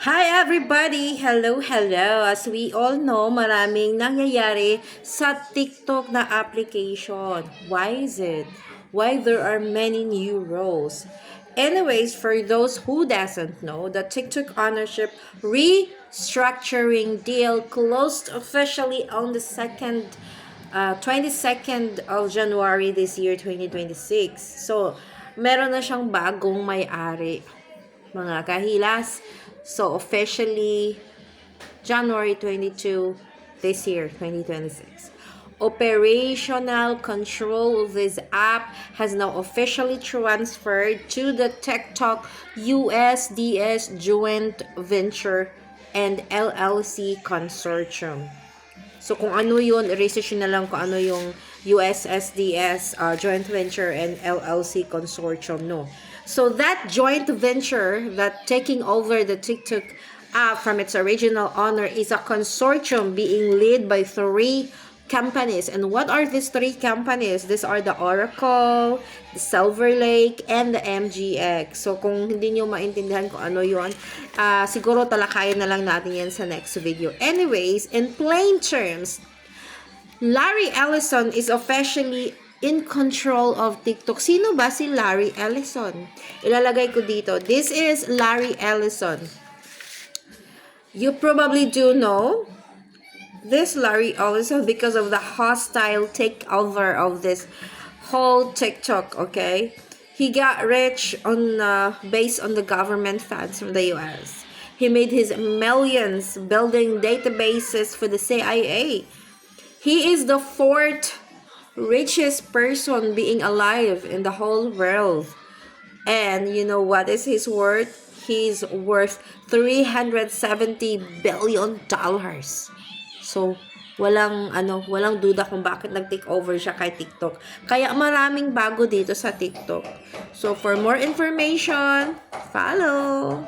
Hi everybody! Hello, hello! As we all know, maraming nangyayari sa TikTok na application. Why is it? Why there are many new roles? Anyways, for those who doesn't know, the TikTok ownership restructuring deal closed officially on the 22nd of January this year, 2026. So, meron na siyang bagong may-ari, mga kahilas. So, officially, January 22 this year, 2026. Operational control of this app has now officially transferred to the TikTok USDS joint venture and LLC consortium. So, kung ano yun, i-research na lang kung ano yung USSDS joint venture and LLC consortium, no? So, that joint venture that taking over the TikTok app from its original owner is a consortium being led by three companies. And what are these three companies? These are the Oracle, the Silver Lake, and the MGX. So, kung hindi nyo maintindihan kung ano yun, siguro talakayin na lang natin yan sa next video. Anyways, in plain terms, Larry Ellison is officially in control of TikTok. Sino ba si Larry Ellison? Ilalagay ko dito. This is Larry Ellison. You probably do know this Larry Ellison because of the hostile takeover of this whole TikTok, okay? He got rich on based on the government funds from the US. He made his millions building databases for the CIA. He is the fourth richest person being alive in the whole world. And you know what is his worth? He's worth $370 billion. So, walang duda kung bakit nag-take over siya kay TikTok. Kaya maraming bago dito sa TikTok. So, for more information, follow!